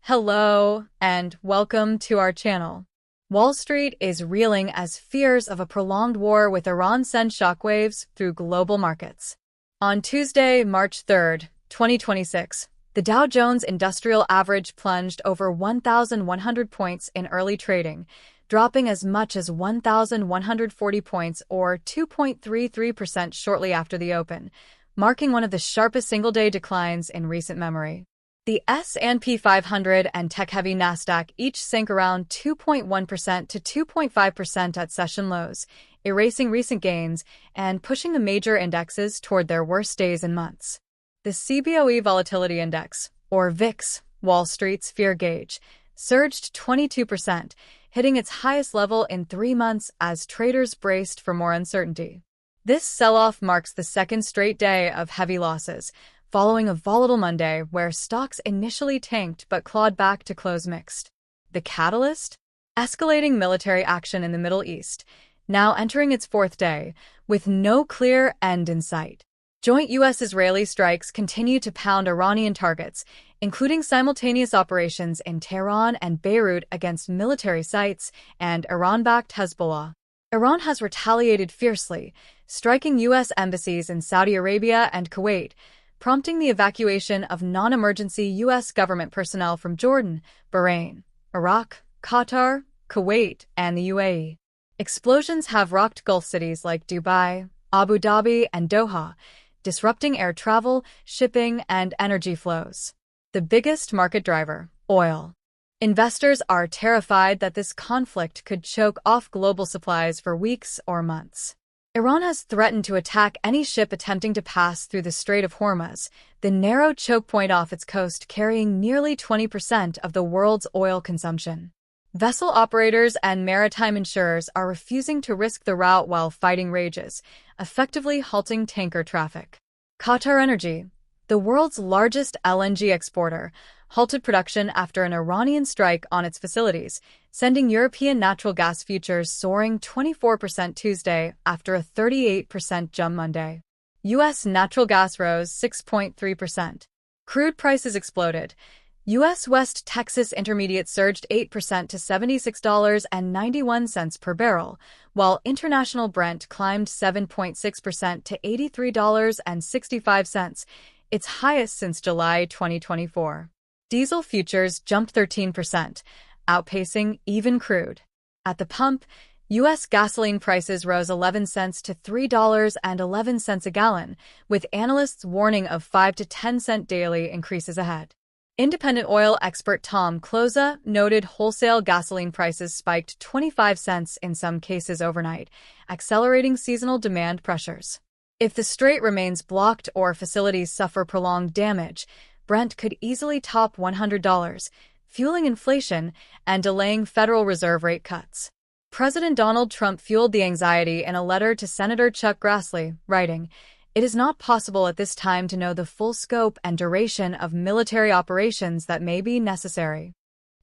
Hello, and welcome to our channel. Wall Street is reeling as fears of a prolonged war with Iran send shockwaves through global markets. On Tuesday, March 3, 2026, the Dow Jones Industrial Average plunged over 1,100 points in early trading, dropping as much as 1,140 points or 2.33% shortly after the open, marking one of the sharpest single-day declines in recent memory. The S&P 500 and tech-heavy Nasdaq each sank around 2.1% to 2.5% at session lows, erasing recent gains and pushing the major indexes toward their worst days in months. The CBOE Volatility Index, or VIX, Wall Street's fear gauge, surged 22%, hitting its highest level in 3 months as traders braced for more uncertainty. This sell-off marks the second straight day of heavy losses, following a volatile Monday where stocks initially tanked but clawed back to close mixed. The catalyst? Escalating military action in the Middle East, now entering its 4th day, with no clear end in sight. Joint U.S.-Israeli strikes continue to pound Iranian targets, including simultaneous operations in Tehran and Beirut against military sites and Iran-backed Hezbollah. Iran has retaliated fiercely, striking U.S. embassies in Saudi Arabia and Kuwait, prompting the evacuation of non-emergency U.S. government personnel from Jordan, Bahrain, Iraq, Qatar, Kuwait, and the UAE. Explosions have rocked Gulf cities like Dubai, Abu Dhabi, and Doha, disrupting air travel, shipping, and energy flows. The biggest market driver, oil. Investors are terrified that this conflict could choke off global supplies for weeks or months. Iran has threatened to attack any ship attempting to pass through the Strait of Hormuz, the narrow choke point off its coast carrying nearly 20% of the world's oil consumption. Vessel operators and maritime insurers are refusing to risk the route while fighting rages, effectively halting tanker traffic. Qatar Energy, the world's largest LNG exporter, halted production after an Iranian strike on its facilities, sending European natural gas futures soaring 24% Tuesday after a 38% jump Monday. U.S. natural gas rose 6.3%. Crude prices exploded. U.S. West Texas Intermediate surged 8% to $76.91 per barrel, while international Brent climbed 7.6% to $83.65, its highest since July 2024. Diesel futures jumped 13%, outpacing even crude. At the pump, U.S. gasoline prices rose 11 cents to $3.11 a gallon, with analysts warning of 5 to 10 cent daily increases ahead. Independent oil expert Tom Closa noted wholesale gasoline prices spiked 25 cents in some cases overnight, accelerating seasonal demand pressures. If the strait remains blocked or facilities suffer prolonged damage, Brent could easily top $100, fueling inflation and delaying Federal Reserve rate cuts. President Donald Trump fueled the anxiety in a letter to Senator Chuck Grassley, writing, "It is not possible at this time to know the full scope and duration of military operations that may be necessary."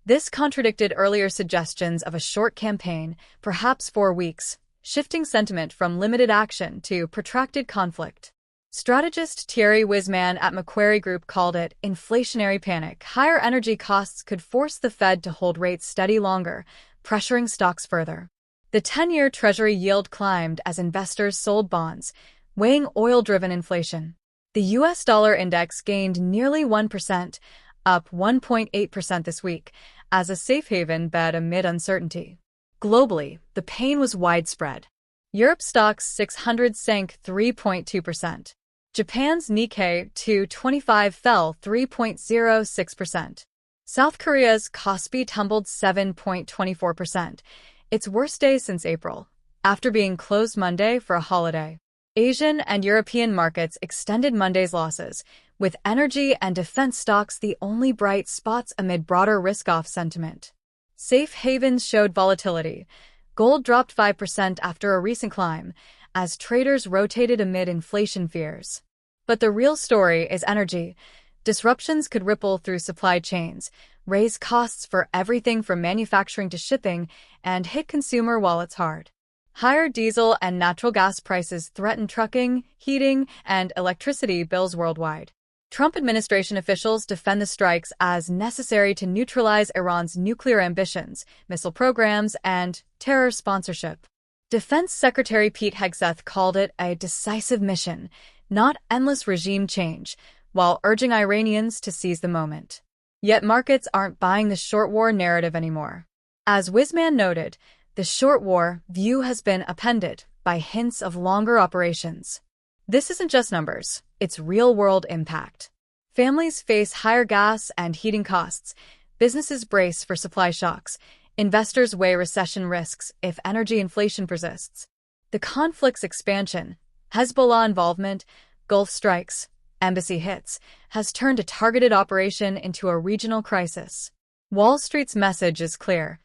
This contradicted earlier suggestions of a short campaign, perhaps 4 weeks, shifting sentiment from limited action to protracted conflict. Strategist Thierry Wisman at Macquarie Group called it inflationary panic. Higher energy costs could force the Fed to hold rates steady longer, pressuring stocks further. The 10-year Treasury yield climbed as investors sold bonds, weighing oil-driven inflation. The U.S. dollar index gained nearly 1%, up 1.8% this week, as a safe haven bet amid uncertainty. Globally, the pain was widespread. Europe's STOXX 600 sank 3.2%. Japan's Nikkei 225 fell 3.06%. South Korea's Kospi tumbled 7.24%, its worst day since April, after being closed Monday for a holiday. Asian and European markets extended Monday's losses, with energy and defense stocks the only bright spots amid broader risk-off sentiment. Safe havens showed volatility. Gold dropped 5% after a recent climb, as traders rotated amid inflation fears. But the real story is energy. Disruptions could ripple through supply chains, raise costs for everything from manufacturing to shipping, and hit consumer wallets hard. Higher diesel and natural gas prices threaten trucking, heating, and electricity bills worldwide. Trump administration officials defend the strikes as necessary to neutralize Iran's nuclear ambitions, missile programs, and terror sponsorship. Defense Secretary Pete Hegseth called it a decisive mission, not endless regime change, while urging Iranians to seize the moment. Yet markets aren't buying the short war narrative anymore. As Wisman noted, the short war view has been upended by hints of longer operations. This isn't just numbers, it's real-world impact. Families face higher gas and heating costs, businesses brace for supply shocks, investors weigh recession risks if energy inflation persists. The conflict's expansion, Hezbollah involvement, Gulf strikes, embassy hits, has turned a targeted operation into a regional crisis. Wall Street's message is clear.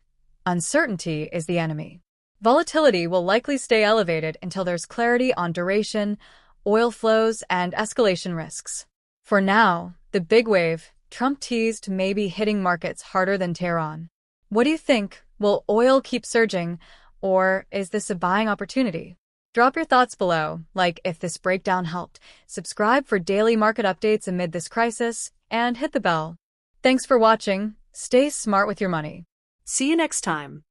Uncertainty is the enemy. Volatility will likely stay elevated until there's clarity on duration, oil flows, and escalation risks. For now, the big wave, Trump teased, may be hitting markets harder than Tehran. What do you think? Will oil keep surging, or is this a buying opportunity? Drop your thoughts below, like if this breakdown helped, subscribe for daily market updates amid this crisis, and hit the bell. Thanks for watching. Stay smart with your money. See you next time.